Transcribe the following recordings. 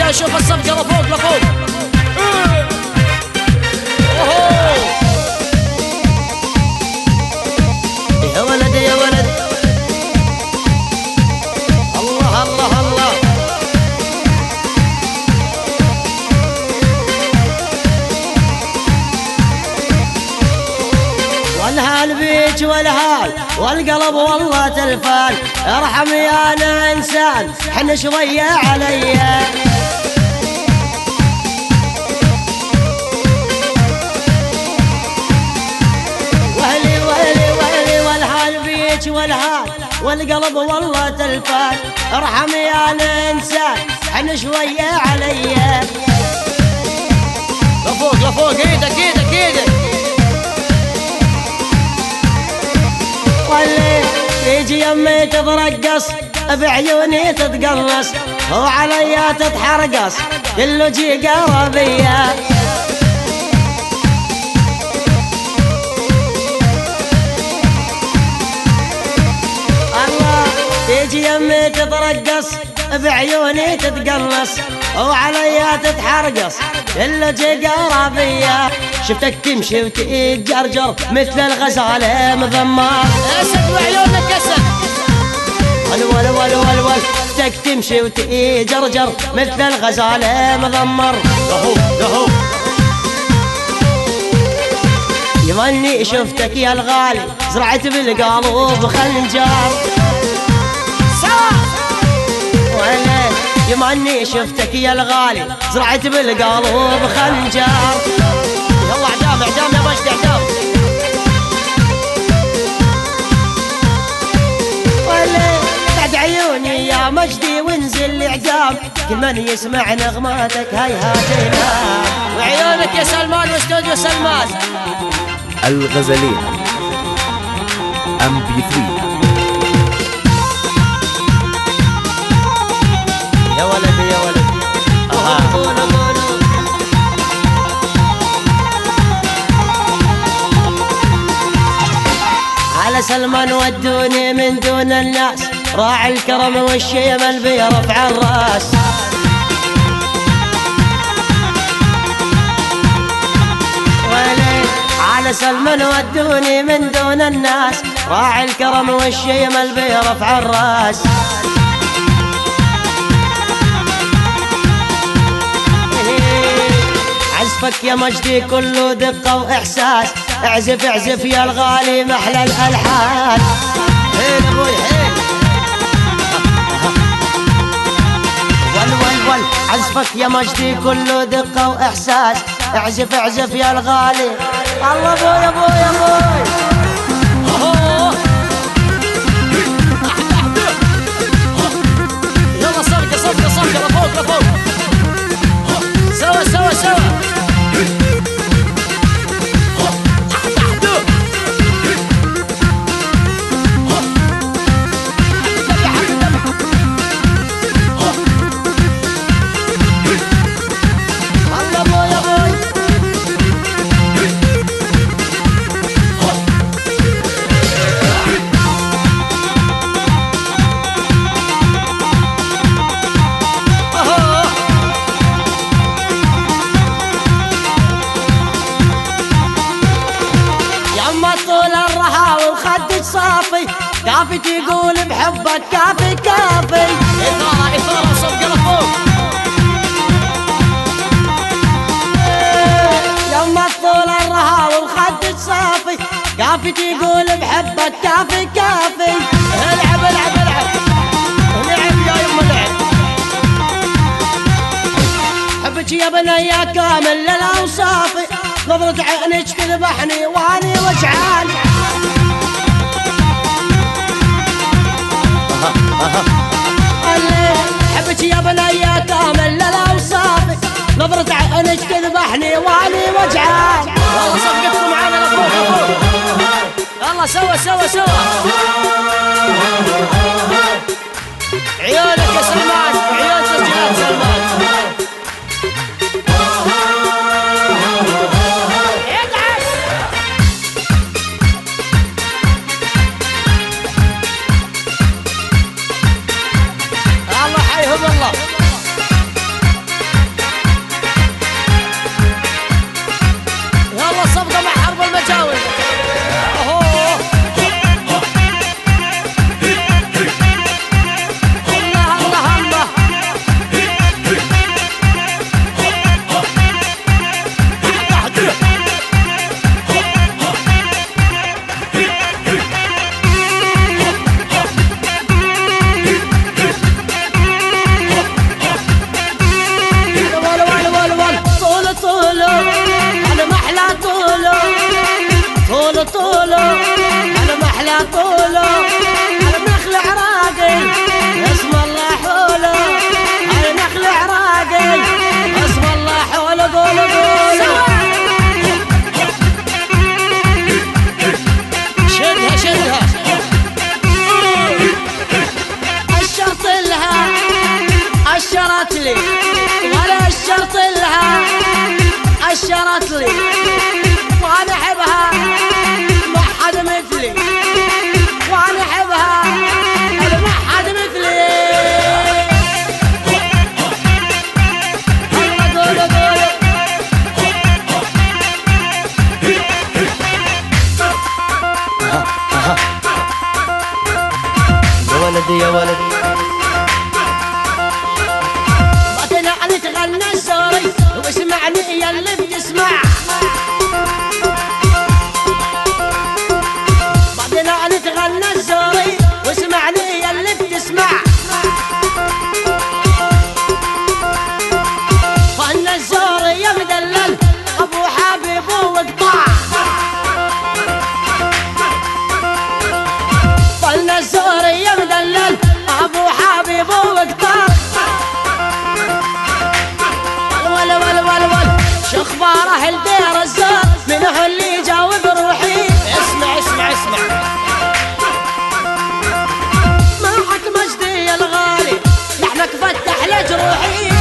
عشان اشوف الصفقة لفوق لفوق. يا ولد يا ولد، الله الله الله. والهال بيك والهال والقلب والله تلفان، ارحم يا انا انسان حن شويه عليا. وهلي وهلي وهلي والهال بيك والهال والقلب والله تلفان، ارحم يا انا انسان حن شويه عليا. لفوق لفوق، ايدك ايدك ايدك. واللي يجي يمي تترقص بعيوني تتقلص، وعليا تتحرقص كله جي قربية. الله يجي يمي تترقص بعيوني تتقلص، وعليا تتحرقص كله جي قربية. شفتك تمشي وتتجرجر مثل الغزالة مذمر، اسد وعيونك اسد. ول ول ول ول ول، شفتك تمشي وتتجرجر مثل الغزالة مذمر. لهو لهو يمني شفتك يا الغالي زرعت بالقلب خنجر. ولا يمني شفتك يا الغالي زرعت بالقلب خنجر. يلا اعدام اعدام يا مجدي اعدام. ولا بعد عيوني يا مجدي وانزل الاعدام، كل من يسمع نغماتك هيهات ينام. وعيونك يا سلمان واستوديو سلمان. الغزلين MP3. يا ولد يا ولد على سلمان ودوني من دون الناس، راعي الكرم والشيم بيرفع الراس. على سلمان ودوني من دون الناس، راعي الكرم والشيم بيرفع الراس. عزفك يا مجدي كله دقة وإحساس، اعزف اعزف يا الغالي محلى الألحان. حيل ابوي حيل. ول ول ول، عزفك يا مجدي كله دقة وإحساس، اعزف اعزف يا الغالي. الله ابوي ابوي ابوي. يلا صفقة صفقة صفقة لفوق لفوق. سوا سوا سوا. كافي تقول بحبك كافي كافي. إثارة إثارة وصفقة لفوق. يما طول الرهاب وخدك صافي، كافي تقول بحبك كافي كافي. العب العب العب. لعب يا يما لعب. حبك يا بنية كامل للأوصافي، نظرة عينك تذبحني واني وجعان. حبك يا بنية كامل للأوصافي، نظرة عينك تذبحني واني وجعان. والله صفقتكم معانا لفوق لفوق. يلا سوا سوا سوا. عيونك يا سلمان وعيون تسجيلات سلمان. الله. أشرت لي ولا الشرط لها، أشرت لي وأنا أحبها ما حد مثلي، وأنا أحبها ما حد مثلي. يا ولدي يا ولدي بعدين أنا تغنى الزوري واسمعني يا اللي بتسمع، بعدين أنا تغنى الزوري واسمعني يا اللي بتسمع. فن الزوري يا مدلل أبو حبيب وقطع، فن الزوري يا مدلل أبو حبيب وقطع. شو اخباره الدير الزور منه اللي يجاوب روحي؟ اسمع اسمع اسمع معك مجدي الغالي لحنك فتح لجروحي.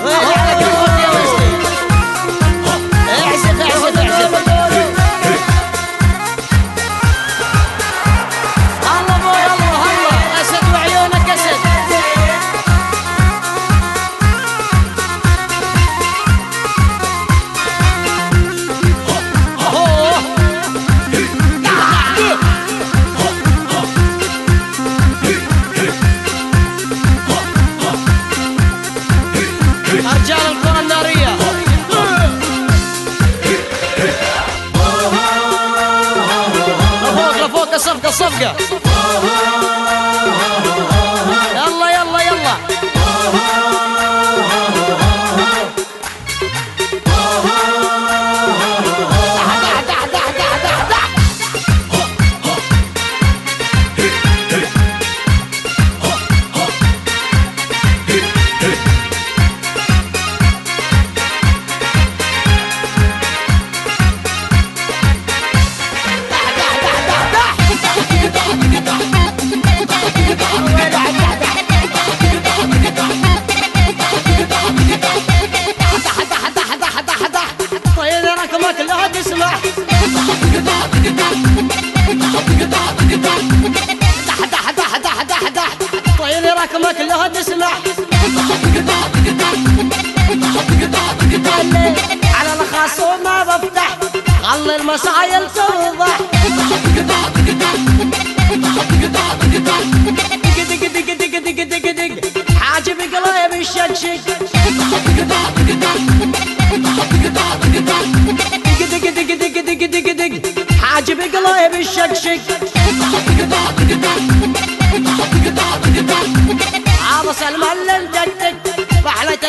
ويلي على كفوك يا مجدي. اعزف اعزف اعزف. الله ابوي الله الله، اسد وعيونك اسد. رجال الكرة النارية. لفوق لفوق الصفقة الصفقة. يلا يلا يلا. طيب رقمك لا تسمع، طيب رقمك لا تسمع. على الخصوم ما بفتح، خلي المسايل توضح. دق دق دق دق دق دق حاجب قلبي الشكشك. دق دق دق دق دق دق حاجب قلبي الشكشك. عرس المهلل دقدق فحلة